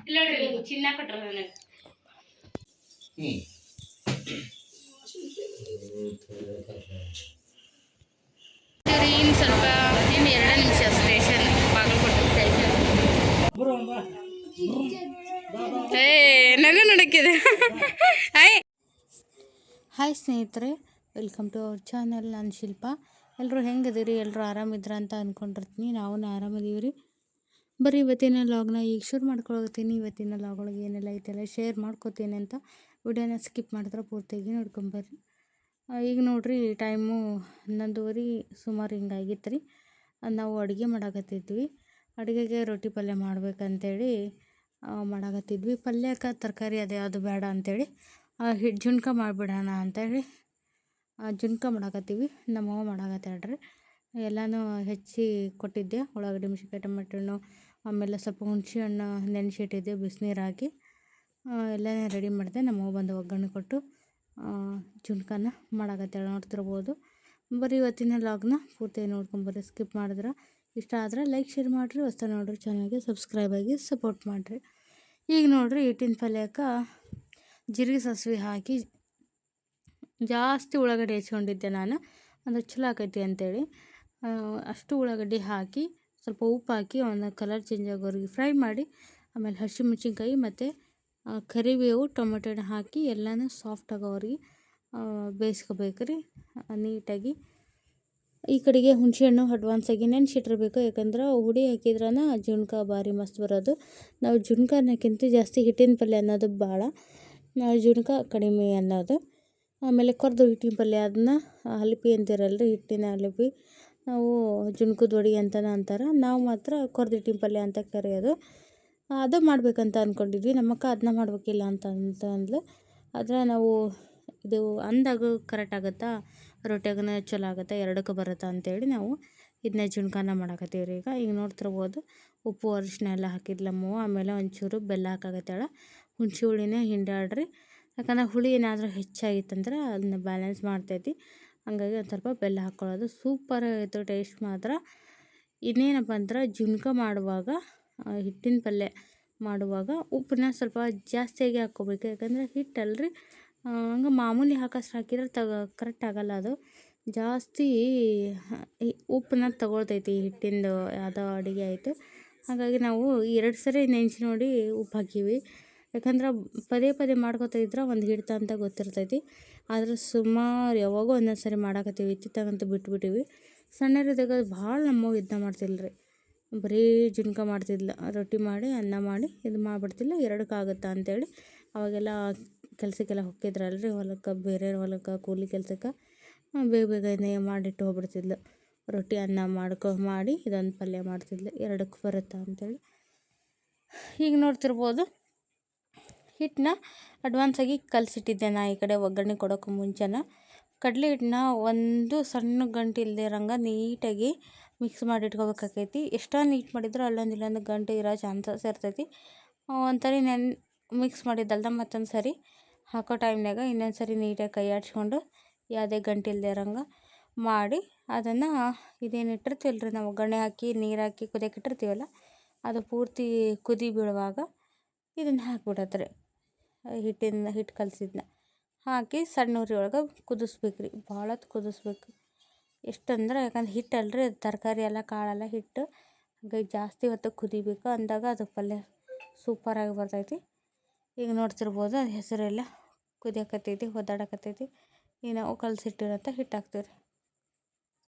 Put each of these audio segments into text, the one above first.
ಇಲ್ಲ ನೋಡ್ರಿ ಚಿನ್ನ ಕೊಟ್ರ ನನಗೆ ಇನ್ನು ಸ್ವಲ್ಪ ಇನ್ನು 2 ನಿಮಿಷ ಸ್ಟೇಷನ್ ಬಾಗಲಕೋಟೆ ಸ್ಟೇಷನ್. ನಗು ನಡಕ್ಕಿದೆ. ಹಾಯ್ ಸ್ನೇಹಿತರೆ, ವೆಲ್ಕಮ್ ಟು ಅವರ್ ಚಾನಲ್. ನಾನು ಶಿಲ್ಪ. ಎಲ್ಲರೂ ಹೆಂಗದಿರಿ? ಎಲ್ಲರೂ ಆರಾಮಿದ್ರ ಅಂತ ಅಂದ್ಕೊಂಡಿರ್ತೀನಿ. ನಾವು ಆರಾಮದೀವಿ ರೀ. ಬರೀ ಇವತ್ತಿನ ಲಾಗ್ನ ಈಗ ಶುರು ಮಾಡ್ಕೊಳತ್ತೀನಿ. ಇವತ್ತಿನ ಲಾಗ್ ಒಳಗೆ ಏನೆಲ್ಲ ಐತೆಲ್ಲ ಶೇರ್ ಮಾಡ್ಕೋತೀನಿ ಅಂತ ವಿಡಿಯೋನ ಸ್ಕಿಪ್ ಮಾಡಿದ್ರೆ ಪೂರ್ತಿಯಾಗಿ ನೋಡ್ಕೊಂಬರ್ರಿ. ಈಗ ನೋಡ್ರಿ, ಟೈಮು 11:30 ಸುಮಾರು ಹಿಂಗಾಗಿತ್ತು ರೀ. ನಾವು ಅಡುಗೆ ಮಾಡಾಕತ್ತಿದ್ವಿ. ಅಡುಗೆಗೆ ರೊಟ್ಟಿ ಪಲ್ಯ ಮಾಡ್ಬೇಕಂತೇಳಿ ಮಾಡಾಕತ್ತಿದ್ವಿ. ಪಲ್ಯಕ್ಕೆ ತರಕಾರಿ ಅದು ಯಾವುದು ಬೇಡ ಅಂಥೇಳಿ ಜುಣ್ಕ ಮಾಡಿಬಿಡೋಣ ಅಂಥೇಳಿ ಜುಣ್ಕ ಮಾಡಾಕತ್ತೀವಿ. ನಮ್ಮವ್ವ ಮಾಡಾಕತ್ತಾಳ್ರಿ. ಎಲ್ಲನೂ ಹೆಚ್ಚಿ ಕೊಟ್ಟಿದ್ದೆ. ಉಳ್ಳಾಗಡ್ಡಿ, ಮೆಣಸಿನ್ಕಾಯಿ, ಟೊಮೆಟೊ ಹಣ್ಣು, ಆಮೇಲೆ ಸ್ವಲ್ಪ ಹುಣಸೆ ಹಣ್ಣು ನೆನೆಸಿಟ್ಟಿದ್ದೆ. ಬಿಸಿನೀರು ಹಾಕಿ ಎಲ್ಲನೇ ರೆಡಿ ಮಾಡಿದೆ. ನಮ್ಮವ್ವ ಬಂದು ಒಗ್ಗರಣೆ ಕೊಟ್ಟು ಜುಣ್ಕನ ಮಾಡಾಕತ್ತಾಳೆ. ನೋಡ್ತಿರ್ಬೋದು. ಬರೀ ಇವತ್ತಿನ ಲಾಗ್ನ ಪೂರ್ತಿ ನೋಡ್ಕೊಂಬರ್ರಿ. ಸ್ಕಿಪ್ ಮಾಡಿದ್ರೆ ಇಷ್ಟ ಆದರೆ ಲೈಕ್, ಶೇರ್ ಮಾಡಿರಿ. ಹೊಸ ನೋಡ್ರಿ ಚಾನಲ್ಗೆ ಸಬ್ಸ್ಕ್ರೈಬ್ ಆಗಿ ಸಪೋರ್ಟ್ ಮಾಡಿರಿ. ಈಗ ನೋಡಿರಿ, ಹಿಟ್ಟಿನ ಪಲ್ಯಕ್ಕೆ ಜೀರಿಗೆ ಸಾಸಿವೆ ಹಾಕಿ ಜಾಸ್ತಿ ಉಳ್ಳಾಗಡ್ಡಿ ಹೆಚ್ಕೊಂಡಿದ್ದೆ ನಾನು. ಅದು ಚಲೋ ಆಕೈತಿ ಅಂಥೇಳಿ ಅಷ್ಟು ಉಳ್ಳಾಗಡ್ಡಿ ಹಾಕಿ ಸ್ವಲ್ಪ ಉಪ್ಪು ಹಾಕಿ ಒಂದು ಕಲರ್ ಚೇಂಜ್ ಆಗೋರಿಗೆ ಫ್ರೈ ಮಾಡಿ, ಆಮೇಲೆ ಹಸಿಮೆಣ್ಸಿನ್ಕಾಯಿ ಮತ್ತು ಕರಿಬೇವು, ಟೊಮೆಟೊ ಹಣ್ಣು ಹಾಕಿ ಎಲ್ಲನೂ ಸಾಫ್ಟ್ ಆಗೋವರೆಗೆ ಬೇಯಿಸ್ಕೋಬೇಕು ರೀ ನೀಟಾಗಿ. ಈ ಕಡೆಗೆ ಹುಣಸೆಹಣ್ಣು ಅಡ್ವಾನ್ಸಾಗಿ ನೆನೆಸಿಟ್ಟಿರ್ಬೇಕು. ಯಾಕಂದ್ರೆ ಹುಡಿ ಹಾಕಿದ್ರನ ಜುಣ್ಕ ಭಾರಿ ಮಸ್ತ್ ಬರೋದು. ನಾವು ಜುಣ್ಕ ಅನ್ನೋಕ್ಕಿಂತ ಜಾಸ್ತಿ ಹಿಟ್ಟಿನ ಪಲ್ಯ ಅನ್ನೋದು ಭಾಳ, ಜುಣ್ಕ ಕಡಿಮೆ ಅನ್ನೋದು. ಆಮೇಲೆ ಕೊರ್ದು ಹಿಟ್ಟಿನ ಪಲ್ಯ ಅದನ್ನ ಹಲಪಿ ಅಂತೀರಲ್ರಿ, ಹಿಟ್ಟಿನ ಹಲಪಿ. ನಾವು ಜುಣ್ಕದ ವಡಿ ಅಂತಲೇ ಅಂತಾರೆ. ನಾವು ಮಾತ್ರ ಕೊರ್ದು ಹಿಟ್ಟಿನ ಪಲ್ಯ ಅಂತ ಕರೆಯೋದು. ಅದು ಮಾಡಬೇಕಂತ ಅಂದ್ಕೊಂಡಿದ್ವಿ. ನಮ್ಮಕ್ಕ ಅದನ್ನ ಮಾಡಬೇಕಿಲ್ಲ ಅಂತ ಅಂದ್ಲು. ಆದರೆ ನಾವು ಇದು ಅಂದಾಗ ಕರೆಕ್ಟ್ ಆಗುತ್ತಾ, ರೊಟ್ಟಿಯಾಗನ ಚಲೋ ಆಗುತ್ತೆ, ಎರಡಕ್ಕೂ ಬರುತ್ತಾ ಅಂಥೇಳಿ ನಾವು ಇದನ್ನ ಜುಣ್ಕನ ಮಾಡಾಕತ್ತೀವಿ ರೀ. ಈಗ ನೋಡ್ತಿರ್ಬೋದು, ಉಪ್ಪು ಅರಿಶಿನ ಎಲ್ಲ ಹಾಕಿದ್ಲ ನಮ್ಮವ್ವ. ಆಮೇಲೆ ಒಂಚೂರು ಬೆಲ್ಲ ಹಾಕಾಕತ್ತಾಳ. ಹುಣಸೆ ಹುಳಿನೇ ಹಿಂಡಾಡ್ರಿ. ಯಾಕಂದ್ರೆ ಹುಳಿ ಏನಾದರೂ ಹೆಚ್ಚಾಗಿತ್ತಂದ್ರೆ ಅದನ್ನ ಬ್ಯಾಲೆನ್ಸ್ ಮಾಡ್ತೈತಿ. ಹಂಗಾಗಿ ಒಂದು ಸ್ವಲ್ಪ ಬೆಲ್ಲ ಹಾಕ್ಕೊಳ್ಳೋದು. ಸೂಪರ್ ಆಯಿತು ಟೇಸ್ಟ್ ಮಾತ್ರ. ಇನ್ನೇನಪ್ಪ ಅಂದ್ರೆ ಜುಣ್ಕ ಮಾಡುವಾಗ, ಹಿಟ್ಟಿನ ಪಲ್ಯ ಮಾಡುವಾಗ ಉಪ್ಪನ್ನ ಸ್ವಲ್ಪ ಜಾಸ್ತಿಯಾಗಿ ಹಾಕ್ಕೋಬೇಕು. ಯಾಕಂದರೆ ಹಿಟ್ಟಲ್ರಿ, ಹಂಗೆ ಮಾಮೂಲಿ ಹಾಕೋಷ್ಟು ಹಾಕಿದ್ರೆ ಕರೆಕ್ಟ್ ಆಗೋಲ್ಲ. ಅದು ಜಾಸ್ತಿ ಉಪ್ಪನ್ನ ತಗೊಳ್ತೈತಿ ಹಿಟ್ಟಿಂದು ಯಾವುದೋ ಅಡುಗೆ ಆಯಿತು. ಹಾಗಾಗಿ ನಾವು 2 ಸರಿ ನೆನೆಸಿ ನೋಡಿ ಉಪ್ಪು ಹಾಕೀವಿ. ಯಾಕಂದ್ರೆ ಪದೇ ಪದೇ ಮಾಡ್ಕೊತಾ ಇದ್ರೆ ಒಂದು ಹಿಡ್ತ ಅಂತ ಗೊತ್ತಿರ್ತೈತಿ. ಆದರೆ ಸುಮಾರು ಯಾವಾಗೋ ಒಂದೊಂದು ಸರಿ ಮಾಡಾಕತ್ತೀವಿ. ಇತ್ತಿತ್ತಾಗಂತೂ ಬಿಟ್ಬಿಟ್ಟಿವಿ. ಸಣ್ಣರಿದ್ದಾಗ ಭಾಳ ನಮ್ಮವ್ವ ಇದನ್ನ ಮಾಡ್ತಿಲ್ರಿ. ಬರೀ ಜುಣ್ಕ ಮಾಡ್ತಿದ್ಲ. ರೊಟ್ಟಿ ಮಾಡಿ, ಅನ್ನ ಮಾಡಿ ಇದು ಮಾಡಿಬಿಡ್ತಿಲ್ಲ. ಎರಡಕ್ಕಾಗುತ್ತಾ ಅಂಥೇಳಿ ಅವಾಗೆಲ್ಲ ಕೆಲಸಕ್ಕೆಲ್ಲ ಹೋಗ್ತಿದ್ರಲ್ರಿ ಹೊಲಕ್ಕೆ, ಬೇರೆ ಹೊಲಕ್ಕೆ ಕೂಲಿ ಕೆಲಸಕ್ಕೆ. ಬೇಗ ಬೇಗನೆ ಮಾಡಿಟ್ಟು ಹೋಗ್ಬಿಡ್ತಿದ್ಲು. ರೊಟ್ಟಿ ಅನ್ನ ಮಾಡಿ ಇದೊಂದು ಪಲ್ಯ ಮಾಡ್ತಿದ್ಲು. ಎರಡಕ್ಕೆ ಬರುತ್ತಾ ಅಂಥೇಳಿ. ಈಗ ನೋಡ್ತಿರ್ಬೋದು, ಹಿಟ್ಟನ್ನ ಅಡ್ವಾನ್ಸಾಗಿ ಕಲಸಿಟ್ಟಿದ್ದೆ ನಾ. ಈ ಕಡೆ ಒಗ್ಗರಣೆ ಕೊಡೋಕೆ ಮುಂಚೆನ ಕಡಲೆ ಹಿಟ್ಟನ್ನ ಒಂದು ಸಣ್ಣ ಗಂಟು ಇಲ್ಲದೆ ಇರೋಂಗೆ ನೀಟಾಗಿ ಮಿಕ್ಸ್ ಮಾಡಿ ಇಟ್ಕೋಬೇಕಾಕೈತಿ. ಎಷ್ಟೋ ನೀಟ್ ಮಾಡಿದ್ರು ಅಲ್ಲೊಂದು ಇಲ್ಲೊಂದು ಗಂಟು ಇರೋ ಚಾನ್ಸಸ್ ಇರ್ತೈತಿ. ಒಂದ್ಸರಿ ಮಿಕ್ಸ್ ಮಾಡಿದ್ದಲ್ದ ಮತ್ತೊಂದು ಸರಿ ಹಾಕೋ ಟೈಮ್ನಾಗ ಇನ್ನೊಂದು ಸರಿ ನೀಟಾಗಿ ಕೈ ಆಡಿಸ್ಕೊಂಡು ಯಾವುದೇ ಗಂಟು ಇಲ್ಲದೆ ಇರೋಂಗೆ ಮಾಡಿ ಅದನ್ನು ಇದೇನು ಇಟ್ಟಿರ್ತೀವಲ್ರಿ ನಾವು, ಒಗ್ಗರಣೆ ಹಾಕಿ ನೀರು ಹಾಕಿ ಕುದಿಯೋಕೆ ಇಟ್ಟಿರ್ತೀವಲ್ಲ, ಅದು ಪೂರ್ತಿ ಕುದಿ ಬೀಳುವಾಗ ಇದನ್ನು ಹಾಕ್ಬಿಡತ್ತೆ ರೀ. ಹಿಟ್ಟು ಕಲಸಿದ್ನ ಹಾಕಿ ಸಣ್ಣ ಉರಿ ಒಳಗೆ ಕುದಿಸ್ಬೇಕು ರೀ. ಭಾಳ ಹೊತ್ತು ಕುದಿಸ್ಬೇಕು. ಎಷ್ಟಂದ್ರೆ, ಯಾಕಂದ್ರೆ ಹಿಟ್ಟು ಅಲ್ರಿ, ತರಕಾರಿ ಎಲ್ಲ ಕಾಳೆಲ್ಲ ಹಿಟ್ಟು, ಹಾಗಾಗಿ ಜಾಸ್ತಿ ಹೊತ್ತು ಕುದಿಬೇಕು. ಅಂದಾಗ ಅದು ಪಲ್ಯ ಸೂಪರಾಗಿ ಬರ್ತೈತಿ. ಈಗ ನೋಡ್ತಿರ್ಬೋದು, ಅದು ಹೆಸರೆಲ್ಲ ಕುದಿಯಕತ್ತೈತಿ, ಒದ್ದಾಡಕತ್ತೈತಿ. ಈಗ ನಾವು ಕಲಸಿಟ್ಟಿರೋಂಥ ಹಿಟ್ಟು ಹಾಕ್ತೀವಿ ರೀ.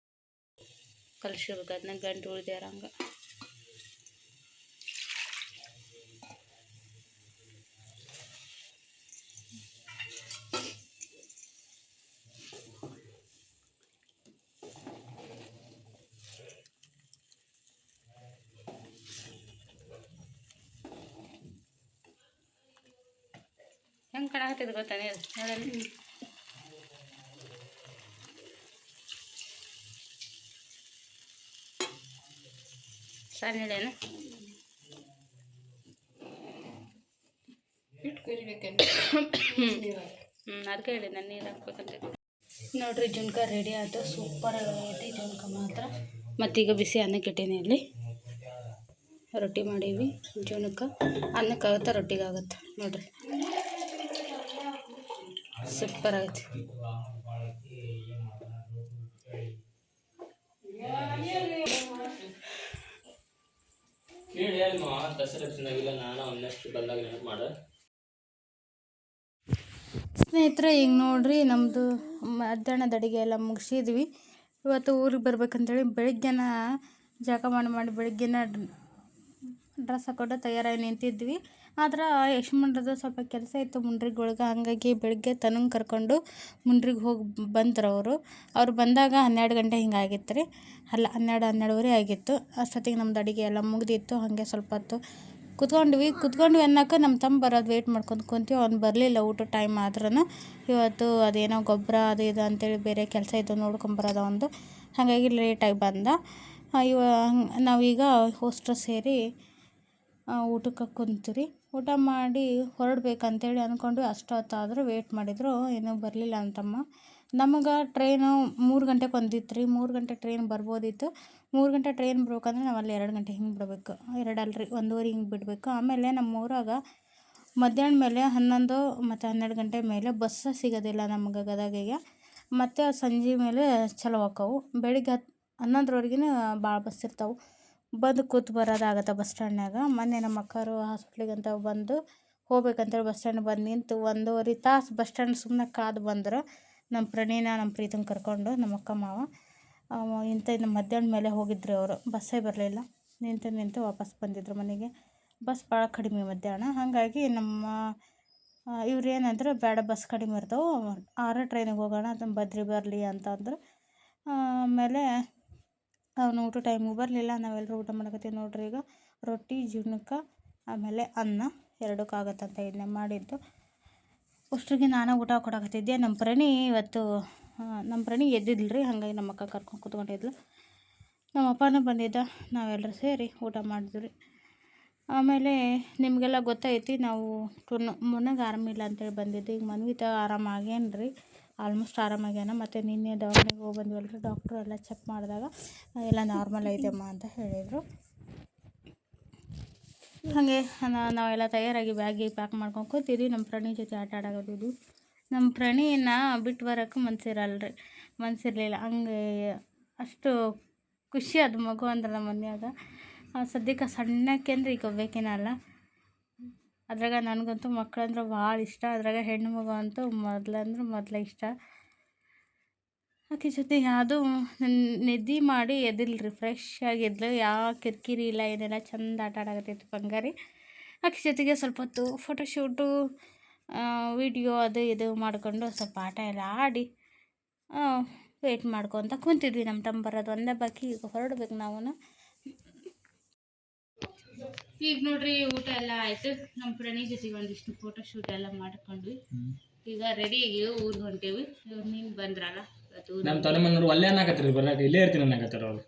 ಕಲಿಸ್ಬೇಕು ಅದನ್ನ ಗಂಟು ಉಳಿದೇ ಇರೋಂಗೆ. ಹೆಂಗೆ ಕಾಣಕತ್ತಿದ್ದು ಗೊತ್ತಾ ನೀವು? ನೋಡಲ್ಲಿ ಸಣ್ಣ ಹಿಡೇನು ಅದಕ್ಕೆ ಹೇಳಿ ನಾನು ನೀರು ಹಾಕ್ಬೇಕಂತ. ನೋಡ್ರಿ, ಜುಣ್ಕ ರೆಡಿ ಆಯಿತು. ಸೂಪರ್ ಆಗೈತಿ ಜುಣ್ಕ ಮಾತ್ರ. ಮತ್ತೀಗ ಬಿಸಿ ಅನ್ನಕ್ಕೆ ಇಟ್ಟೀನಿ. ಇಲ್ಲಿ ರೊಟ್ಟಿ ಮಾಡೀವಿ ಜೀವನಕ್ಕೆ, ಅನ್ನಕ್ಕಾಗುತ್ತೆ ರೊಟ್ಟಿಗಾಗುತ್ತೆ ನೋಡ್ರಿ, ಸೂಪರ್ ಆಗೈತಿ. ಸ್ನೇಹಿತರೆ ಈಗ ನೋಡ್ರಿ ನಮ್ಮದು ಮಧ್ಯಾಹ್ನದ ಅಡುಗೆ ಎಲ್ಲ ಮುಗಿಸಿದ್ವಿ. ಇವತ್ತು ಊರಿಗೆ ಬರ್ಬೇಕಂತೇಳಿ ಬೆಳಿಗ್ಗೆನ ಜಳಕ ಮಾಡಿ ಬೆಳಿಗ್ಗೆನ ಡ್ರೆಸ್ ಹಾಕೊಂಡು ತಯಾರಾಗಿ ನಿಂತಿದ್ವಿ. ಆದ್ರೆ ಯಶ್ಮಂಡ್ರದ್ದು ಸ್ವಲ್ಪ ಕೆಲಸ ಇತ್ತು ಮುಂಡ್ರಿಗೊಳಗೆ, ಹಾಗಾಗಿ ಬೆಳಿಗ್ಗೆ ತನಗೆ ಕರ್ಕೊಂಡು ಮುಂಡ್ರಿಗೆ ಹೋಗಿ ಬಂದ್ರು ಅವ್ರು ಬಂದಾಗ 12 ಗಂಟೆ ಹಿಂಗಾಗಿತ್ತು ರೀ. ಅಲ್ಲ 12-12:30 ಆಗಿತ್ತು. ಅಷ್ಟೊತ್ತಿಗೆ ನಮ್ದು ಅಡುಗೆ ಎಲ್ಲ ಮುಗಿದಿತ್ತು. ಹಾಗೆ ಸ್ವಲ್ಪ ಹೊತ್ತು ಕುತ್ಕೊಂಡ್ವಿ ಅನ್ನೋಕೆ ನಮ್ಮ ತಮ್ಮ ಬರೋದು ವೆಯ್ಟ್ ಮಾಡ್ಕೊಂಡು ಕುಂತೀವಿ. ಅವ್ನು ಬರಲಿಲ್ಲ ಊಟ ಟೈಮ್ ಆದ್ರೂ. ಇವತ್ತು ಅದೇನೋ ಗೊಬ್ಬರ ಅದು ಇದು ಅಂತೇಳಿ ಬೇರೆ ಕೆಲಸ ಇತ್ತು ನೋಡ್ಕೊಂಬರೋದು ಒಂದು, ಹಾಗಾಗಿ ಲೇಟಾಗಿ ಬಂದ. ನಾವೀಗ ಹೋಸ್ಟ್ರು ಸೇರಿ ಊಟಕ್ಕೆ ಕುಂತೀವಿ. ಊಟ ಮಾಡಿ ಹೊರಡ್ಬೇಕಂತೇಳಿ ಅಂದ್ಕೊಂಡು ಅಷ್ಟೊತ್ತಾದರೂ ವೆಯ್ಟ್ ಮಾಡಿದ್ರು, ಏನೂ ಬರಲಿಲ್ಲ ಅಂತಮ್ಮ. ನಮಗೆ ಟ್ರೈನು 3 ಗಂಟೆಗೆ ಬಂದಿತ್ತು ರೀ. 3 ಗಂಟೆ ಟ್ರೈನ್ ಬರ್ಬೋದಿತ್ತು. 3 ಗಂಟೆ ಟ್ರೈನ್ ಬರ್ಬೇಕಂದ್ರೆ ನಾವು ಅಲ್ಲಿ 2 ಗಂಟೆ ಹಿಂಗೆ ಬಿಡಬೇಕು, 2 ಅಲ್ರಿ 1:15 ಹಿಂಗೆ ಬಿಡಬೇಕು. ಆಮೇಲೆ ನಮ್ಮ ಊರಾಗ ಮಧ್ಯಾಹ್ನ ಮೇಲೆ 11 ಮತ್ತು 12 ಗಂಟೆ ಮೇಲೆ ಬಸ್ ಸಿಗೋದಿಲ್ಲ ನಮ್ಗೆ ಗದಗಿಗೆ. ಮತ್ತು ಸಂಜೆ ಮೇಲೆ ಚಲೋ ಆಕ್ಕವು. ಬೆಳಿಗ್ಗೆ 11:00ವರೆಗಿನ ಭಾಳ ಬಸ್ ಇರ್ತಾವೆ. ಬಂದು ಕೂತು ಬರೋದಾಗತ್ತೆ ಬಸ್ ಸ್ಟ್ಯಾಂಡ್ನಾಗ. ಮೊನ್ನೆ ನಮ್ಮ ಅಕ್ಕರು ಹಾಸ್ಪಿಟ್ಲಿಗೆ ಅಂತ ಬಂದು ಹೋಗ್ಬೇಕಂತೇಳಿ ಬಸ್ ಸ್ಟ್ಯಾಂಡ್ ಬಂದು ನಿಂತು 1.5 ತಾಸು ಬಸ್ ಸ್ಟ್ಯಾಂಡ್ ಸುಮ್ಮನೆ ಕಾದು ಬಂದ್ರೆ. ನಮ್ಮ ಪ್ರಣೀನ ನಮ್ಮ ಪ್ರೀತಮ್ ಕರ್ಕೊಂಡು ನಮ್ಮ ಅಕ್ಕ ಮಾವ ಇಂಥ ಮಧ್ಯಾಹ್ನ ಮೇಲೆ ಹೋಗಿದ್ರು ಅವರು. ಬಸ್ಸೇ ಬರಲಿಲ್ಲ, ನಿಂತು ವಾಪಸ್ ಬಂದಿದ್ರು ಮನೆಗೆ. ಬಸ್ ಭಾಳ ಕಡಿಮೆ ಮಧ್ಯಾಹ್ನ, ಹಾಗಾಗಿ ನಮ್ಮ ಇವ್ರು ಏನಂದ್ರೆ ಬೇಡ ಬಸ್ ಕಡಿಮೆ ಇರ್ತಾವೆ 6 ಟ್ರೈನಿಗೆ ಹೋಗೋಣ ಅದನ್ನು ಬರಲಿ ಅಂತಂದ್ರು. ಆಮೇಲೆ ಅವನು ಊಟ ಟೈಮಿಗೆ ಬರಲಿಲ್ಲ. ನಾವೆಲ್ಲರೂ ಊಟ ಮಾಡಕತ್ತೀವಿ ನೋಡ್ರಿ. ಈಗ ರೊಟ್ಟಿ ಜೀವನಕ್ಕೆ ಆಮೇಲೆ ಅನ್ನ 2ಕ್ಕೆ ಆಗತ್ತಂತ ಇದನ್ನೇ ಮಾಡಿದ್ದು. ಅಷ್ಟ್ರಿಗೆ ನಾನು ಊಟ ಕೊಡಕತ್ತಿದ್ದೆ. ನಮ್ಮ ಪ್ರಣಿ ಎದ್ದಿದ್ಲು ರೀ, ಹಾಗಾಗಿ ನಮ್ಮ ಅಕ್ಕ ಕರ್ಕೊಂಡು ಕೂತ್ಕೊಂಡಿದ್ಲು. ನಮ್ಮ ಅಪ್ಪನೂ ಬಂದಿದ್ದ, ನಾವೆಲ್ಲರೂ ಸೇರಿ ಊಟ ಮಾಡಿದ್ವಿ. ಆಮೇಲೆ ನಿಮಗೆಲ್ಲ ಗೊತ್ತೈತಿ ನಾವು ಮೊನ್ನೆಗೆ ಆರಾಮಿಲ್ಲ ಅಂತೇಳಿ ಬಂದಿದ್ದು. ಈಗ ಮನ್ವಿತ ಆರಾಮಾಗೇನು ರೀ, ಆಲ್ಮೋಸ್ಟ್ ಆರಾಮಾಗ್ಯಾನ. ಮತ್ತು ನಿನ್ನೆ ದವಾಖಾನೆಗೆ ಹೋಗಿ ಬಂದ್ವಲ್ರಿ, ಡಾಕ್ಟ್ರು ಎಲ್ಲ ಚೆಕ್ ಮಾಡಿದಾಗ ಎಲ್ಲ ನಾರ್ಮಲ್ ಐತಮ್ಮ ಅಂತ ಹೇಳಿದರು. ಹಾಗೆ ನಾವೆಲ್ಲ ತಯಾರಾಗಿ ಬ್ಯಾಗಿ ಪ್ಯಾಕ್ ಮಾಡ್ಕೊಂಡು ಕೂತಿದ್ವಿ. ನಮ್ಮ ಪ್ರಣಿ ಜೊತೆ ಆಟ ಆಡಕತ್ತಿದ್ವಿ. ನಮ್ಮ ಪ್ರಣೀನ ಬಿಟ್ಟು ಬರೋಕ್ಕೆ ಮನಸ್ಸಿರಲಿಲ್ಲ. ಹಂಗೆ ಅಷ್ಟು ಖುಷಿ ಅದು ಮಗು ಅಂದ್ರೆ ನಮ್ಮ ಮನ್ಯಾಗ. ಸದ್ಯಕ್ಕೆ ಸಣ್ಣಕ್ಕೆ ಅಂದ್ರೆ ಈಗ ಒಬ್ಬೇಕಿನಲ್ಲ. ಅದ್ರಾಗ ನನಗಂತೂ ಮಕ್ಕಳಂದ್ರೆ ಭಾಳ ಇಷ್ಟ. ಅದ್ರಾಗ ಹೆಣ್ಣು ಮಗು ಅಂತೂ ಮೊದಲೇ ಇಷ್ಟ. ಆಕೆ ಜೊತೆ ಯಾವುದೂ ನಿದ್ದೆ ಮಾಡಿ ಎದ್ದಿಲ್ರಿ, ಫ್ರೆಶ್ ಆಗಿದ್ಲು. ಯಾವ ಕಿರಿಕಿರಿ ಇಲ್ಲ ಏನಿಲ್ಲ, ಚಂದ ಆಟ ಆಡಕತ್ತೈತಿ ಬಂಗಾರಿ. ಆಕೆ ಜೊತೆಗೆ ಸ್ವಲ್ಪ ಹೊತ್ತು ಫೋಟೋಶೂಟು ವಿಡಿಯೋ ಅದು ಇದು ಮಾಡಿಕೊಂಡು ಸ್ವಲ್ಪ ಆಟ ಎಲ್ಲ ಆಡಿ ವೆಯ್ಟ್ ಮಾಡ್ಕೊತ ಕುಂತಿದ್ವಿ. ನಮ್ಮ ತಮ್ಮ ಬರೋದು ಒಂದೇ ಬಾಕಿ, ಈಗ ಹೊರಡ್ಬೇಕು ನಾವು. ಈಗ ನೋಡ್ರಿ ಊಟ ಎಲ್ಲ ಆಯಿತು. ನಮ್ಮ ಪ್ರಣಿ ಜೊತೆಗೆ ಒಂದಿಷ್ಟು ಫೋಟೋಶೂಟ್ ಎಲ್ಲ ಮಾಡ್ಕೊಂಡ್ವಿ. ಈಗ ರೆಡಿ ಆಗಿ ಊರಿಗೆ ಹೊಂಟೇವಿ. ನೀವು ಬಂದ್ರಲ್ಲ ನಮ್ಮ ತಲೆ ಮನೆ ನೋಡಿ ಒಳ್ಳೆ ಅನ್ನಕತ್ರಿ, ಬರಕ್ಕೆ ಇಲ್ಲೇ ಇರ್ತೀನಿ ಅನ್ನಕತ್ತಾರ ಅವ್ರು.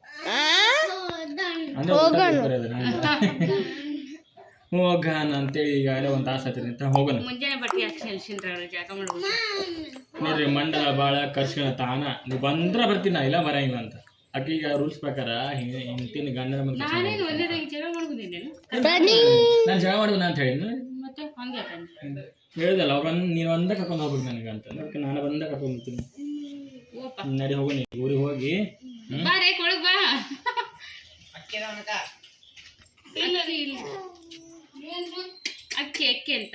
ಹೋಗೋಣ ಅಂತೇಳಿ ಈಗಾಗಲೇ 1 ತಾಸು ಆಯ್ತು ಅಂತ ಹೋಗೋಣ. ಮುಂಜಾನೆ ಬಟ್ಟೆ ಜಾಗ ಮಾಡ್ಬೇಕು ನೋಡ್ರಿ. ಮಂಡಲ ಭಾಳ ಕರ್ಸ್ಕೊಳ ತಾನ, ನೀವು ಬಂದ್ರೆ ಬರ್ತೀನಿ ನಾ, ಇಲ್ಲ ಬರಂಗಿಲ್ಲ ಅಂತ. ಆಕೀಗ ರೂಲ್ಸ್ ಪ್ರಕಾರ ಹಿಂತಿನ ಗಂಡನ ಮುಂದೆ ನಾನು ಜಗಳ ಮಾಡ್ಬೋದು ಅಂತ ಹೇಳಿ ಹೇಳ್ದಲ್ಲ. ಅವ್ರು ನೀನು ಒಂದೇ ಕರ್ಕೊಂಡು ಹೋಗ್ಬೇಕು ನನಗೆ ಅಂತ. ಅದಕ್ಕೆ ನಾನು ಬಂದ ಕರ್ಕೊಂಡು ಹೋಗ್ತೀನಿ. ನಡಿ ಹೋಗೋಣ ಊರಿಗೆ ಹೋಗಿ ಅಕ್ಕಿ ಅಂತ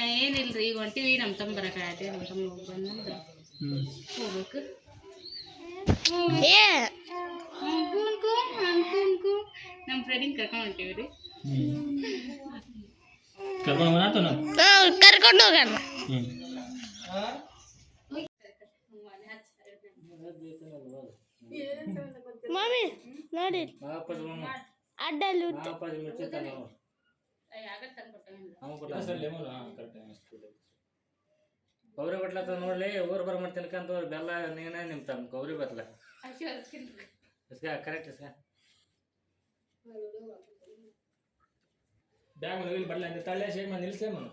ಏನಿಲ್ರಿ. ಈಗ ಹೊಂಟಿವಿ, ನಮ್ಮ ತಮ್ಮ ಬರಕಾಯ್ತಿ. ನಮ್ಮ ತಮ್ಮ ಹೋಗಿ ಬಂದಂದ್ರೆ ಹೋಗ್ಬೇಕು. ನಮ್ಮ ಫ್ರೆಂಡಿಗೆ ಕರ್ಕೊಂಡು ಹೊಂಟೀವಿ ರೀ. ಕರ್ಕೊಂಡು ಹೋಗೋಣ. ಮಾಮಿ ನೋಡಿ ಅಡ್ಡಲ್ಲಿ ಗೌರಿ ಬಟ್ಲ ನೋಡ್ಲಿ ಊರ್ ಬರ ಮಾಡ್ತೀನಿ ಅಂತ ಬೆಲ್ಲ ನೀನೇ ನಿಮ್ತ ಗೌರಿ ಬಟ್ಲ ಕರೆಕ್ಟ್ ಇಸ್ಕ ಬ್ಯಾಗ್ ಮೇಲೆ ಬರಲ್ಲ ಅಂತ ತಳ್ಳೆ ಶೇಕ್ ಮಾಡಿ ನಿಲ್ಸೇ ಮನು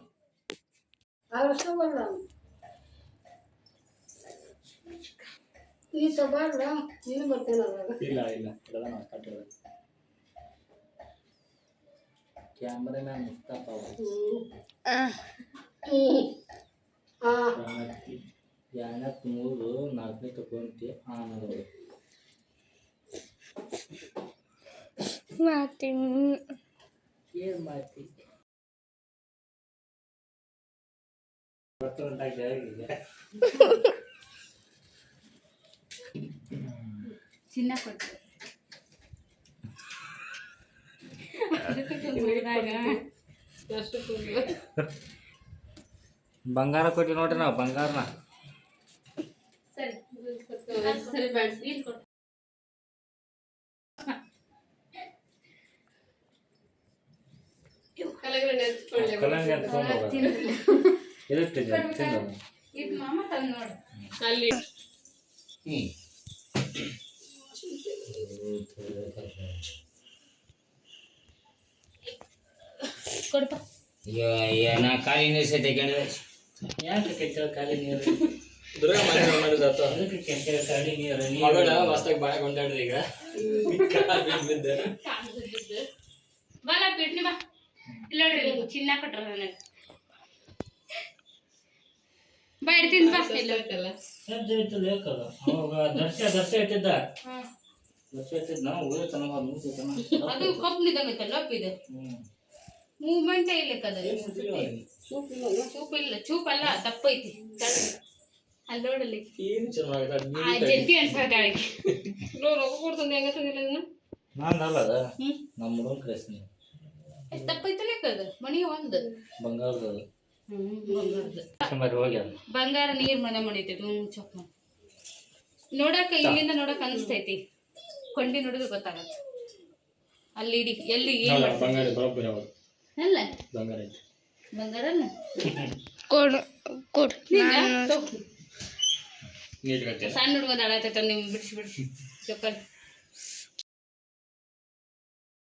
ಇಲ್ಲ ಇಲ್ಲ ಕ್ಯಾಮ್ರಾಮ್ಯಾನ್ ಮುಸ್ತಫಾ ಯಾನತ್ 3-4 ತಗೊಂತಿ ಆನೋದು ಮಾತಿ ಏನ್ ಮಾತಿ ಗೊತ್ತುಂಟಾಗಿ ಜಾರಿಗೆ ಚಿನ್ನ ಕೊಟ್ಟು ಬಂಗಾರ ಕೊಟ್ಟಿ ನೋಡ್ರಿ ನಾವು ಬಂಗಾರನ ನಾ ಖಾಲಿ ನೀರು ಸಹಿತ ಯಾಕೆ ಖಾಲಿ ನೀರು ದುರ್ಗ ಖಾಲಿ ನೀರು ಮಗಳ ಹೊಸ್ದಾಗಿ ಬಾಳೆ ಕೊಂಡಾಡ್ರಿ ಈಗ ಚಿನ್ನ ಕೊಟ್ರ ನನಗೆ ಬಾ ಇಡ್ತೀನಿ ಬಾ ದರ್ಶ ಇಟ್ಟಿದ್ದ ಅದು ಕಬ್ಬಿನಿದಂಗೈತಲ್ಲ ಅಪ್ಪಿದೆ ಮೂವ್ಮೆಂಟ್ ಇಲ್ಲಕ್ಕದ ಚೂಪ್ ಅಲ್ಲ ದಪ್ಪ ಐತಿ ಅಲ್ಲಿ ನೋಡಲ್ಲಿ ಜಂತಿ ಅನ್ಸಾಗ ರೊಕ್ಕ ಕೊಡ್ತಂದು ಹೆಂಗ ತಂದಿಲ್ಲ ನಾನಲ್ಲ ನಮ್ಮ ಹುಡುಗನ ಕಳಿಸ್ತೀನಿ ಎಷ್ಟು ದಪ್ಪ ಐತಲ್ಲ ಕದ ಮಣಿ ಒಂದು ಬಂಗಾರದ ಬಂಗಾರ ನೀರ್ ಮನೆ ಮಾಡಿತೈತಿ ಚೊಕ್ ನೋಡಕ ಇಲ್ಲಿಂದ ನೋಡಕ್ ಅನಿಸ್ತೈತಿ ಕೊಂಡಿ ನೋಡಿದ್ರೆ ಗೊತ್ತಾಗತ್ತೆ ಅಲ್ಲಿ ಇಡಿ ಎಲ್ಲಿ ಏನ್ ಅಲ್ಲ ಬಂಗಾರ ಕೊಡು ಕೊಡು ಸಣ್ಣ ಹುಡುಗ ದಾಳಾಯ್ತ ನಿಮ್ ಬಿಡಿಸಿ ಚೊಕ್ಕಲ್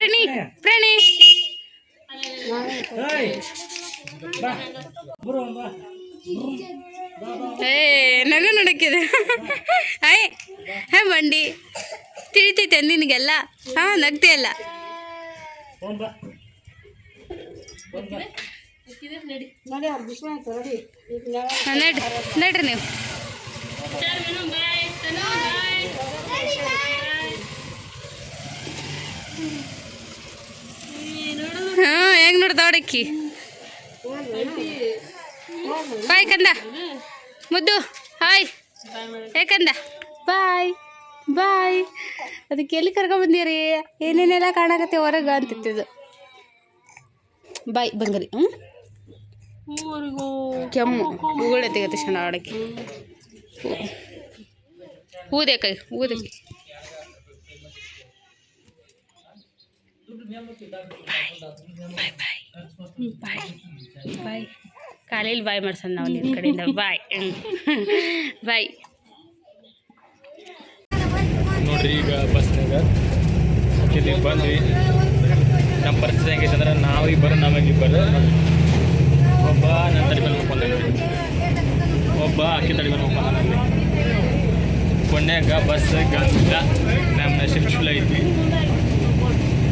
ಪ್ರಣಿ ನಗು ನಡಕ್ಕಿದೆ ಹೇ ಮಂಡಿ ತಿಳಿತೈತೆ ನಿನಗೆಲ್ಲ ಹಾ ನಗ್ತಿಯಲ್ಲ ನಡ್ರಿ ನೀವು ಹಾ ಹೆಂಗ್ ನೋಡ್ದಾಡಕ್ಕಿ ಬಾಯ್ ಕಂದ ಮುದ್ದು ಹಾಯ್ ಯಾಕಂದ ಬಾಯ್ ಬಾಯ್ ಅದಕ್ಕೆ ಎಲ್ಲಿ ಕರ್ಕೊಂಡ್ಬಂದಿರಿ ಏನೇನೆಲ್ಲ ಕಾಣಕತ್ತೆ ಹೊರಗೆ ಅಂತಿದ್ದು ಬಾಯ್ ಬಂಗರಿ ಕೆಮ್ಮು ಹೂಗಳ ತೆಗತ್ತೆ ಚೆನ್ನ ಆಡಕ್ಕೆ ಊದೆ ಕೈ ಊದೆ ಬಾಯ್ ಬಾಯ್ ಕಾಲೇಲಿ ಬಾಯ್ ಮಾಡ್ಸೋಣ ನಾವು ನಿನ್ನ ಕಡೆಯಿಂದ ಬಾಯ್ ಬಾಯ್ ನೋಡ್ರಿ ಈಗ ಬಸ್ನಾಗ ಇಲ್ಲಿ ಬಂದ್ವಿ ನಮ್ಮ ಪರಿಸ್ಥಿತಿ ಹೆಂಗೈತೆ ಅಂದ್ರೆ ನಾವಿಬ್ಬರು ನಮಗಿಬ್ಬರು ಒಬ್ಬ ನನ್ನ ತಲೆ ಮೇಲೆ ಮುಕ್ಕೊಂಡ್ರಿ ಒಬ್ಬ ಅಕ್ಕಿ ತಲೆ ಮೇಲೆ ಮುಕ್ಕೊಂಡ್ರಿ ಕೊನೆಯಾಗ ಬಸ್ ಗಂಟ ನಮ್ಮ ನಶೀಬ್ ಚಲೋ ಐತಿ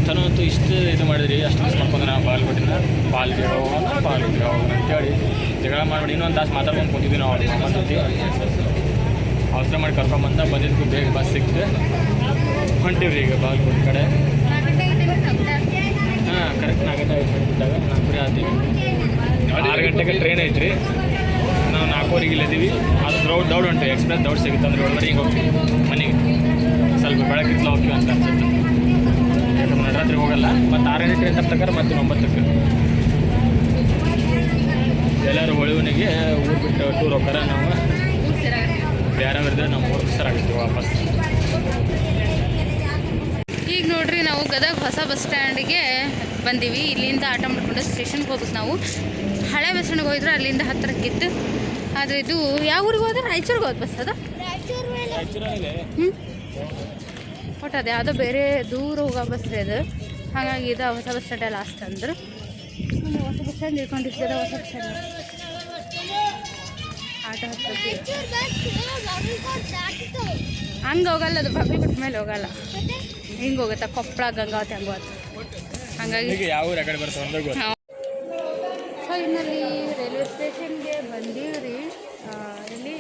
ತನಂತೂ ಇಷ್ಟು ಇದು ಮಾಡಿದ್ರಿ ಅಷ್ಟು ಮಿಸ್ ಮಾಡ್ಕೊಂಡು ನಾವು ಬಾಲ್ಗೆ ಹೋಗೋಣ ಅಂತೇಳಿ ಜಗಳ ಮಾಡ್ಬಿಡಿ ಇನ್ನೊಂದು ತಾಸು ಮಾತಾಡ್ಕೊಂಡು ಕೂತಿದ್ವಿ ನಾವು ಬಂದೈತಿ ಅವಸರ ಮಾಡಿ ಕರ್ಕೊಂಬಂದ ಬಂದಿದ್ದಕ್ಕೂ ಬೇಗ ಬಸ್ ಸಿಕ್ತು ಹೊಂಟಿವ್ರಿ ಈಗ ಬಾಲ್ಕೋಟ್ ಕಡೆ ಹಾಂ ಕರೆಕ್ಟ್ 4 ಗಂಟೆ 5 ಗಂಟೆ ಇದ್ದಾಗ 4 ಆತೀವಿ 6 ಗಂಟೆಗೆ ಟ್ರೈನ್ ಐತ್ರಿ ನಾವು 4 ಇಲ್ಲದೀವಿ ಅದು ದೌಡ್ ಹೊಂಟ್ರಿ ಎಕ್ಸ್ಪ್ರೆಸ್ ದೌಡ್ ಸಿಗುತ್ತೆ ಅಂದ್ರೆ 7:30 ಹೋಗ್ತೀವಿ ಮನೆಗೆ ಸ್ವಲ್ಪ ಬೆಳಕಿತ್ಲ ಹೋಗ್ತೀವಿ ಅಂತ ಅನ್ಸುತ್ತೆ ಯಾಕಂದ್ರೆ ನಡರಾತ್ರಿ ಹೋಗಲ್ಲ ಮತ್ತು 6 ಗಂಟೆ ಟ್ರೈನ್ ಪ್ರಕಾರ ಮತ್ತೆ 9ಕ್ಕೆ ಎಲ್ಲರೂ ಹೊಳುವನಿಗೆ ಊರು ಬಿಟ್ಟು ಟೂರ್ ಹೋಗ್ತಾರ ನಾವು ಬೇರೆಯವ್ರಿದ್ರೆ ನಾವು 3 ದಿವಸ ಆಗ್ತೀವಿ ವಾಪಸ್ ಈಗ ನೋಡ್ರಿ ನಾವು ಗದಗ ಹೊಸ ಬಸ್ ಸ್ಟ್ಯಾಂಡಿಗೆ ಬಂದೀವಿ ಇಲ್ಲಿಂದ ಆಟೋ ಮಾಡ್ಕೊಂಡು ಸ್ಟೇಷನ್ಗೆ ಹೋಗ್ಬೇಕು ನಾವು ಹಳೆ ಬಸ್ ಸ್ಟ್ಯಾಂಡ್ಗೆ ಹೋಗಿದ್ರೆ ಅಲ್ಲಿಂದ ಹತ್ತಿರಕ್ಕಿತ್ತು ಆದರೆ ಇದು ಯಾವ ಊರಿಗೆ ಹೋದ್ರೆ ರಾಯಚೂರಿಗೆ ಹೋದ ಬಸ್ ಅದು ಒಟ್ಟು ಅದು ಯಾವುದೋ ಬೇರೆ ದೂರ ಹೋಗೋ ಬಸ್ ರೀ ಅದು ಹಾಗಾಗಿ ಇದು ಹೊಸ ಬಸ್ ಸ್ಟ್ಯಾಂಡೇ ಲಾಸ್ಟ್ ಅಂದರು. ಹೊಸ ಬಸ್ ಸ್ಟ್ಯಾಂಡ್ ಇಟ್ಕೊಂಡಿರ್ತಾರೆ. ಹೊಸ ಬಸ್ ಸ್ಟ್ಯಾಂಡ್ ಆಟೋ ಹತ್ತಕ್ಕೆ ಹಂಗೆ ಹೋಗಲ್ಲ, ಅದು ಬಾಗಲಕೋಟೆ ಮೇಲೆ ಹೋಗಲ್ಲ, ಹಿಂಗೆ ಹೋಗುತ್ತೆ ಕೊಪ್ಪಳ ಗಂಗಾವತಿ ಹಂಗೆ ಹೋಗುತ್ತೆ. ಹಾಗಾಗಿ ಯಾವ ಕಡೆ ಬರ್ತಾವೆ. ಫೈನಲಿ ರೈಲ್ವೆ ಸ್ಟೇಷನ್ಗೆ ಬಂದೀವ್ರಿ. ಇಲ್ಲಿ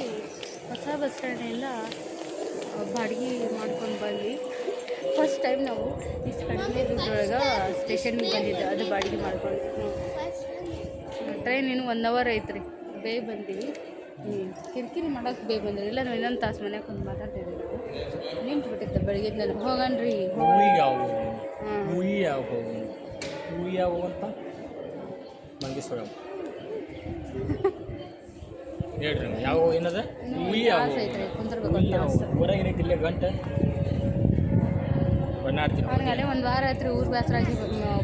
ಹೊಸ ಬಸ್ ಸ್ಟ್ಯಾಂಡಿಂದ ಬಾಡಿಗೆ ಮಾಡ್ಕೊಂಡು ಬಂದ್ವಿ. ಫಸ್ಟ್ ಟೈಮ್ ನಾವು ಇಷ್ಟು ಕಡಿಮೆ ದುಡ್ಡೊಳಗೆ ಸ್ಟೇಷನ್ಗೆ ಬಂದಿದ್ದು, ಅದು ಬಾಡಿಗೆ ಮಾಡ್ಕೊಂಡು. ಟ್ರೈನ್ ಇನ್ನು 1 hour ಐತ್ರಿ, ಬೇಗ ಬಂದೀವಿ. ಕಿರಿಕಿರಿ ಮಾಡೋಕ್ಕೆ ಬೇಗ ಬಂದ್ರಿ, ಇಲ್ಲ ನಾವು ಇನ್ನೊಂದು ತಾಸು ಮನೆಗೆ ಕುಂತು ಮಾತಾಡ್ತಿದ್ವಿ. ನಾವು ನಿಂತ್ಬಿಟ್ಟಿದ್ದೆ ಬೆಳಗ್ಗೆದ್ನಲ್ಲಿ. ಹೋಗಣ್ರಿ ಯಾವ ಅಂತ ಮಂಗೇಶ್ವರ ಹೇಳ್ರಿ ಯಾವ ಏನದ ಐತ್ರಿ ಕುಂತಿರ್ಬೇಕು. ಹೊರಗೇನಿಟ್ಟಿಲ್ಲ ಗಂಟೆ ಬಣ್ಣಾಡ್ತೀನಿ. ಅವನಿಗೆ 1 ವಾರ ಆಯ್ತು ರೀ ಊರು ಬೇಸರಾಗಿ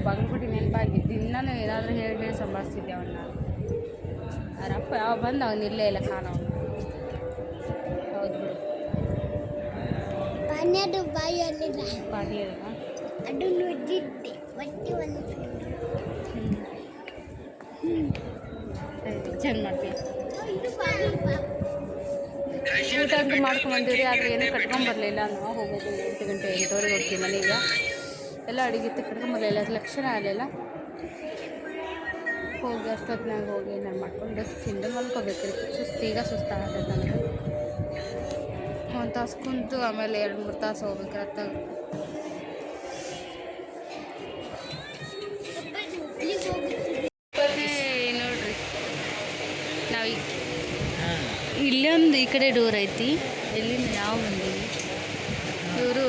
ಬಾಗಲಕೋಟೆ ನೆನಪಾಗಿದ್ದು. ಇನ್ನೂ ಏನಾದರೂ ಹೇಳಿ ಸಂಭಾಳಿಸ್ತಿದ್ದೆ ಅವನ್ನ. ಅವರಪ್ಪ ಯಾವ ಬಂದು ಅವ್ನು ಇಲ್ಲೇ ಇಲ್ಲ ಕಾಣವನು. ಹೌದು ಬಿಡು. ಪಾನಿ ಚೆಂದ ಮಾಡ್ತೀವಿ. ಊಟ ಅಂತ ಮಾಡ್ಕೊಂಬಂದಿವ್ರಿ, ಆದರೆ ಏನೂ ಕಟ್ಕೊಂಬರ್ಲಿಲ್ಲ. ನಾವು ಹೋಗೋದು 8 ಗಂಟೆ 8:30 ಹೋಗ್ತೀವಿ ಮನೆಗೆ. ಎಲ್ಲ ಅಡುಗೆ ಕಟ್ಕೊಂಬರ್ಲಿಲ್ಲ, ಲಕ್ಷಣ ಆಗಲಿಲ್ಲ. ಹೋಗಿ ಅಷ್ಟೊತ್ತಿನಾಗ ಹೋಗಿ ನಾನು ಮಾಡ್ಕೊಂಡು ತಿಂದು ಮಲ್ಕೋಬೇಕ್ರಿ. ಈಗ ಸುಸ್ತಾಗತ್ತೆ ನನಗೆ. 1 ತಾಸು ಕುಂತು ಆಮೇಲೆ 2-3 ತಾಸು ಹೋಗ್ಬೇಕಾಗ್ತ. ನೋಡ್ರಿ ನಾವು ಇಲ್ಲೊಂದು ಈ ಕಡೆ ಡೋರ್ ಐತಿ, ಎಲ್ಲಿಂದ ನಾವು ಬಂದೀವಿ. ಇವರು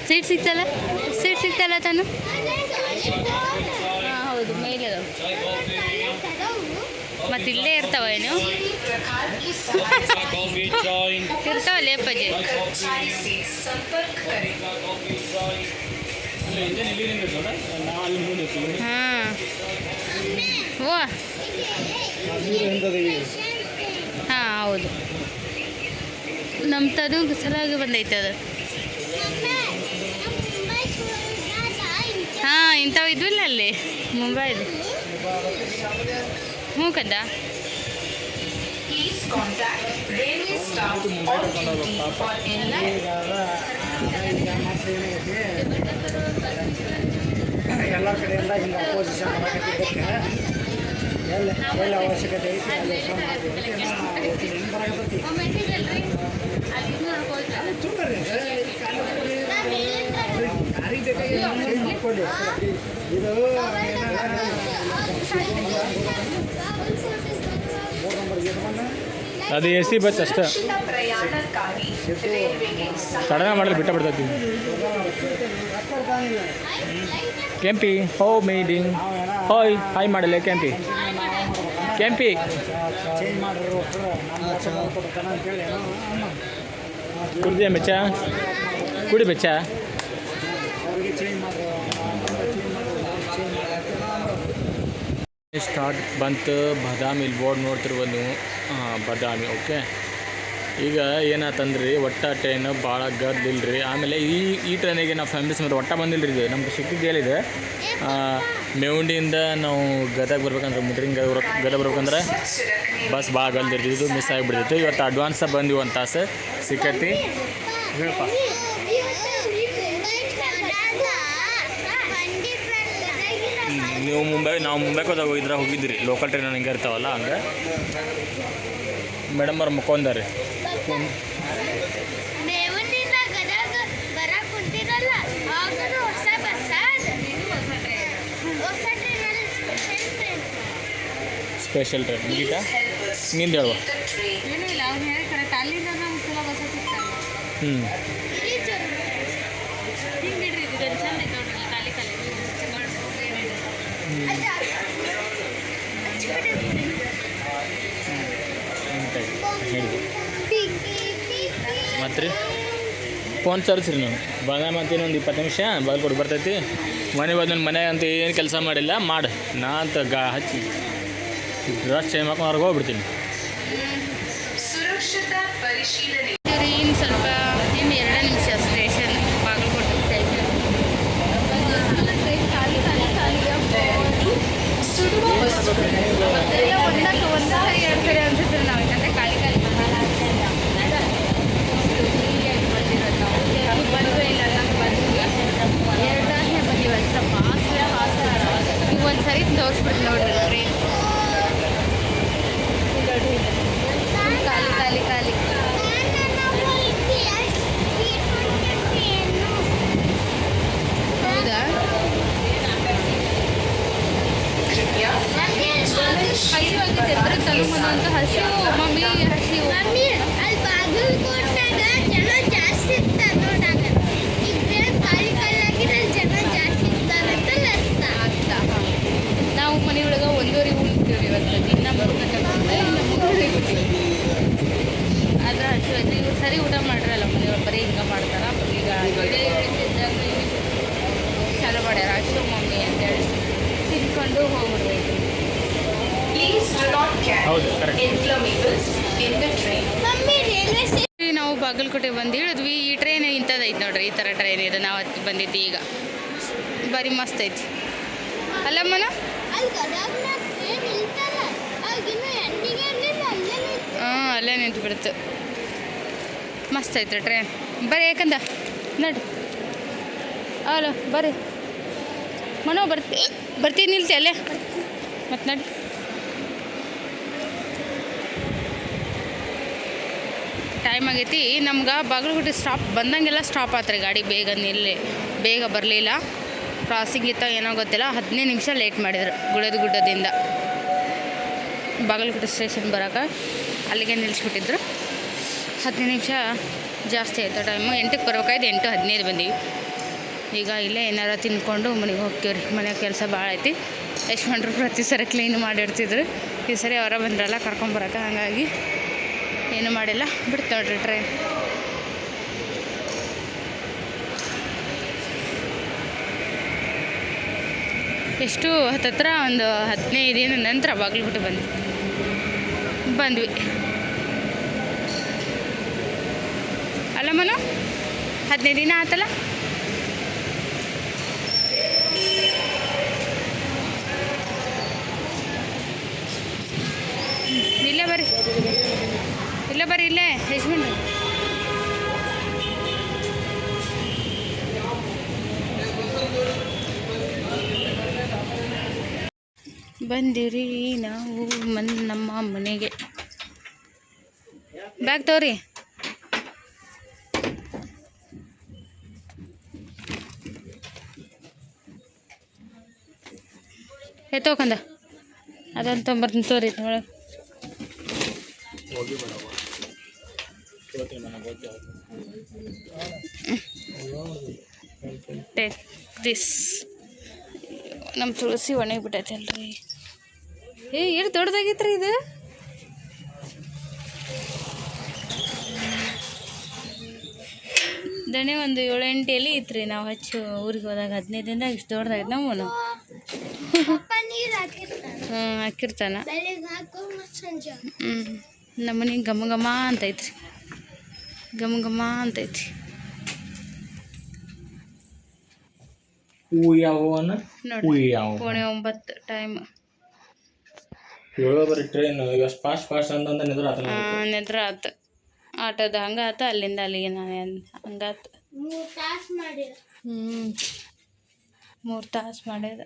ಸೀಟ್ ಸಿಗ್ತಲ್ಲ ತಾನು. ಹಾಂ ಹೌದು, ಮೇಲೆ ಮತ್ತು ಇಲ್ಲೇ ಇರ್ತಾವ ಏನು ಇರ್ತಾವಲ್ಲ ಅಪ್ಪಾಜಿ. ಹಾಂ ಓ ಹಾಂ ಹೌದು, ನಮ್ಮ ತದು ಸಲಾಗಿ ಬಂದೈತೆ ಅದು. ಹಾಂ ಇಂಥವು ಇದ್ವಿಲ್ಲ ಅಲ್ಲಿ ಮುಂಬೈದು. ಹ್ಞೂ ಕಂದ. ಎಲ್ಲ ಕಡೆಯಿಂದ ಹಿಂಗೆ ಅಪೋಸಿಷನ್ ಮಾಡಕ್ಕೆ ಎಲ್ಲ ಅವಶ್ಯಕತೆ ಐತಿ ಮಾಡ್ಕೊಳ್ಳಿ. ಇದು ಅದು AC ಬಸ್ ಅಷ್ಟೇ, ಸಡನ್ ಮಾಡಿದ್ರೆ ಬಿಟ್ಟ ಬಿಡ್ತೈತಿ. ಕೆಂಪಿ ಹೋ ಮೀಟಿಂಗ್ ಹೋಯ್ ಹಾಯ್ ಮಾಡಲ್ಲ ಕೆಂಪಿ ಚೇಂಜ್ ಮಾಡಿರೋ ಅಂತೇಳಿ ಕುಡ್ದೆ ಬೆಚ್ಚ ಕುಡಿ ಬೆಚ್ಚ. ಅವ್ರಿಗೆ ಚೇಂಜ್ ಮಾಡಿರೋ ಸ್ಟಾರ್ಟ್ ಬಂತು ಬಾದಾಮಿ. ಇಲ್ಲಿ ಬೋರ್ಡ್ ನೋಡ್ತಿರ್ಬೋದು ನೀವು, ಬಾದಾಮಿ. ಓಕೆ, ಈಗ ಏನಾತಂದ್ರಿ ಒಟ್ಟ ಟ್ರೈನ್ ಭಾಳ ಗದ್ದಿಲ್ಲ ರೀ. ಆಮೇಲೆ ಈ ಟ್ರೈನಿಗೆ ನಾವು ಫ್ಯಾಮಿಲಿ ಸಮೇತ ಒಟ್ಟ ಬಂದಿಲ್ಲ ರೀ. ಇದು ನಮ್ಗೆ ಸಿಕ್ಕಿದ್ದು ಹೇಳಿದೆ ಮೇವುಂಡಿಯಿಂದ ನಾವು ಗದಗ ಬರ್ಬೇಕಂದ್ರೆ ಮುದ್ರಿಂಗ್ ಗದಗ ಬರ್ಬೇಕಂದ್ರೆ ಬಸ್ ಭಾಳ ಗದ್ದಿರ್ತೀವಿ. ಇದು ಮಿಸ್ ಆಗಿಬಿಡ್ತೈತಿ. ಇವತ್ತು ಅಡ್ವಾನ್ಸಾಗಿ ಬಂದಿವಿ 1 ತಾಸು ಸಿಕ್ಕೈತಿ. ಹೇಳಪ್ಪ ನೀವು ನಾವು ಮುಂಬೈಗೆ ಹೋದಾಗ ಹೋಗಿದ್ರಿ ಲೋಕಲ್ ಟ್ರೈನ್ ಹಿಂಗೆ ಇರ್ತಾವಲ್ಲ ಹಂಗೆ. ಮೇಡಮ್ ಅವ್ರು ಮುಕ್ಕೊಂದಾರೆ. ಸ್ಪೆಷಲ್ ಟ್ರೈನ್ ಗೀತಾ ನಿಂದು ಹೇಳುವ. ಮತ್ತು ರೀ ಫೋನ್ ತರಿಸ್ರಿ ನೀವು ಬಾದಾಮಿ ಅಂತ ಇನ್ನೊಂದು 20 ನಿಮಿಷ ಬಾಗಲಕೋಟೆ ಬರ್ತೈತಿ. ಮನೆ ಬಂದು ಮನೆ ಅಂತ ಏನು ಕೆಲಸ ಮಾಡಿಲ್ಲ ಮಾಡಿ ನಾ ಅಂತ ಹಚ್ಚಿ ಡ್ರೆಸ್ ಚೇಂಜ್ ಮಾಡ್ಕೊಂಡು ಹೊರಗೆ ಹೋಗ್ಬಿಡ್ತೀನಿ. ಇನ್ನು ಸ್ವಲ್ಪ ಇನ್ನು 2 ನಿಮಿಷ ಸ್ಟೇಷನ್, ಬಾಗಲಕೋಟೆ ಸ್ಟೇಷನ್. ಮತ್ತೆಲ್ಲ ಒಂದು ಸರಿ 2 ಸರಿ ಅನ್ಸುತ್ತೆ ನಾವು, ಯಾಕಂದರೆ ಖಾಲಿ ಬಂದಿರೋದು ನಾವು ಬಂದುವೇ ಇಲ್ಲ. ನಾವು ಬಂದ್ವಿ 2 ತಾಸನೇ ಬಂದೀವಿ ಅಷ್ಟೇ. ಫಾಸ್ಟ್ ಈಗ ಒಂದು ಸರಿ ತೋರಿಸ್ಬಿಟ್ಟು ನೋಡ್ರಿ ಟ್ರೈನ್ ಖಾಲಿ. ಹೌದಾ? ಹಸಿವಾಗುತ್ತೆ ಬರೀ ತಲೆಮನ ಅಂತ ಹಸಿವು ಮಮ್ಮಿ, ಹಸಿವು. ಅಲ್ಲಿ ಬಾಗಲಕೋಟ್ನಾಗ ಜನ ಜಾಸ್ತಿ ಇರ್ತಾರೆ ನೋಡಾಗ. ಈಗ ಖಾಲಿ ಆಗಿದ್ರೆ ಜನ ಜಾಸ್ತಿ ಇರ್ತಾರೆ ಅಂತ ಅರ್ಥ. ನಾವು ಮನೆಯೊಳಗೆ 1:30 ಉಣ್ತೀವಿ ಇವತ್ತು. ದಿನ 3 ಗಂಟೆ ಬಂದರೆ ಇನ್ನು 3:30 ಬಿಡ್ತೀವಿ. ಆದರೆ ಹಸಿವಾಯ್ತು. ಇವ್ರು ಸರಿ ಊಟ ಮಾಡಿರಲ್ಲ ಮನೆಯೊಳಗೆ, ಬರೀ ಹಿಂಗೆ ಮಾಡ್ತಾರೆ. ಈಗ ಚಾಲು ಮಾಡ್ಯಾರ ಅಷ್ಟು ಮಮ್ಮಿ ಅಂತೇಳಿ ತಿನ್ಕೊಂಡು ಹೋಗ್ಬಿಡ್ಬೇಕು. ಹೌದು ಕರೆಕ್ಟ್. ಮಮ್ಮಿ ರೈಲ್ವೆ ಸ್ಟೇಷನ್ ನಾವು ಬಾಗಲಕೋಟೆ ಬಂದು ಇಳಿದ್ವಿ. ಈ ಟ್ರೈನ್ ಇಂಥದ್ದೈತೆ ನೋಡ್ರಿ, ಈ ಥರ ಟ್ರೈನ್ ಇದೆ. ನಾವು ಬಂದಿದ್ದು ಈಗ ಭಾರಿ ಮಸ್ತ್ ಐತಿ ಅಲ್ಲಮ್ಮನ. ಅಲ್ಲಿ ಗದಗ್ನಾಗ ಟ್ರೈನ್ ನಿಲ್ತಾರೆ. ಆಗಿನ ಎಂಡಿಗೆ ಇರಲಿಲ್ಲ, ಅಲ್ಲೇ ನಿಲ್ತು. ಹಾಂ, ಅಲ್ಲೇ ನಿಂತು ಬಿಡ್ತು. ಮಸ್ತ್ ಐತ್ರಿ ಟ್ರೈನ್. ಬರ್ರಿ ಯಾಕಂದ ನಡಿ. ಅಲ್ಲ ಬರ್ರಿ ಮನೋ, ಬರ್ತೀನಿ ನಿಲ್ತಿ ಅಲ್ಲೇ ಮತ್ತು ನಡಿ. ಟೈಮ್ ಆಗೈತಿ ನಮ್ಗೆ. ಬಾಗಲಕೋಟೆ ಸ್ಟಾಪ್ ಬಂದಂಗೆಲ್ಲ ಸ್ಟಾಪ್ ಆತ್ರಿ ಗಾಡಿ. ಬೇಗ ಬರಲಿಲ್ಲ. ಕ್ರಾಸಿಂಗ್ ಇತ್ತ ಏನೋ ಗೊತ್ತಿಲ್ಲ. 15 ನಿಮಿಷ ಲೇಟ್ ಮಾಡಿದ್ರು ಗುಡ್ಡದಿಂದ ಬಾಗಲಕೋಟೆ ಸ್ಟೇಷನ್ ಬರೋಕೆ. ಅಲ್ಲಿಗೆ ನಿಲ್ಲಿಸ್ಬಿಟ್ಟಿದ್ರು. 15 ನಿಮಿಷ ಜಾಸ್ತಿ ಆಯಿತು ಟೈಮು. 8ಕ್ಕೆ ಬರ್ಬೇಕಾಯ್ತು, 8:15 ಬಂದೀವಿ. ಈಗ ಇಲ್ಲೇ ಏನಾರ ತಿನ್ಕೊಂಡು ಮನೆಗೆ ಹೋಗ್ತೀವ್ರಿ. ಮನೆ ಕೆಲಸ ಭಾಳ ಐತಿ. ಯಶ್ವಂಡ್ರು ಪ್ರತಿ ಸರಿ ಕ್ಲೀನ್ ಮಾಡಿರ್ತಿದ್ರು. ಈ ಸರಿ ಅವರ ಬಂದ್ರಲ್ಲ ಕರ್ಕೊಂಬರಕ್ಕೆ, ಹಾಗಾಗಿ ಏನು ಮಾಡಿಲ್ಲ. ಬಿಡ್ತು ನೋಡ್ರಿ ಟ್ರೈನ್. ಎಷ್ಟು ಹತ್ತತ್ರ ಒಂದು 15 ದಿನ ನಂತರ ಬಾಗಲಕೋಟೆ ಬಂದ್ವಿ. ಅಲ್ಲ ಮನು, 15 ದಿನ ಆತಲ್ಲ. ಇಲ್ಲೇ ಬರ್ರಿ ಇಲ್ಲೇ ಯಶ್ವಂಡ್ರು. ಬಂದಿರಿ ನಾವು ನಮ್ಮ ಮನೆಗೆ. ಬ್ಯಾಗ್ ತಗೋರಿ. ಎತ್ತೋಕಂದ ಅದೊಂದು ತೊಂಬರ್ತೀನಿ ತೋರಿ ಒಳಗೆ. Take this. ನಮ್ಮ ತುಳಸಿ ಒಣಗಿಬಿಟ್ಟೈತೆ ಅಲ್ರಿ. ಎಷ್ಟು ದೊಡ್ಡದಾಗಿತ್ರಿ ಇದು. ದಣೆ ಒಂದು 7-8 ಎಲೆ ಇತ್ತು ನಾವು ಹಚ್ಚಿ ಊರಿಗೆ ಹೋದಾಗ. 15 ದಿನದಾಗ ಇಷ್ಟು ದೊಡ್ಡದಾಗಿತ್ತು ನಮ್ಮನು. ಹಾಕಿರ್ತಾನ. ನಮ್ಮನಿಗೆ ಘಮ ಅಂತೈತ್ರಿ. ಘಮ ಅಂತೈತಿ. ನೋಡಿ 9:15 ಟೈಮ್. ಟ್ರೈನ್ ಫಾಸ್ಟ್ ನಿದ್ರ ಆತು. ಆಟೋದ ಹಂಗಾತ. ಅಲ್ಲಿಂದ ಅಲ್ಲಿಗೆ ನಾನು ಹಂಗಾತು. 3 ತಾಸು ಮಾಡಿದ. 3 ತಾಸು ಮಾಡ್ಯದ.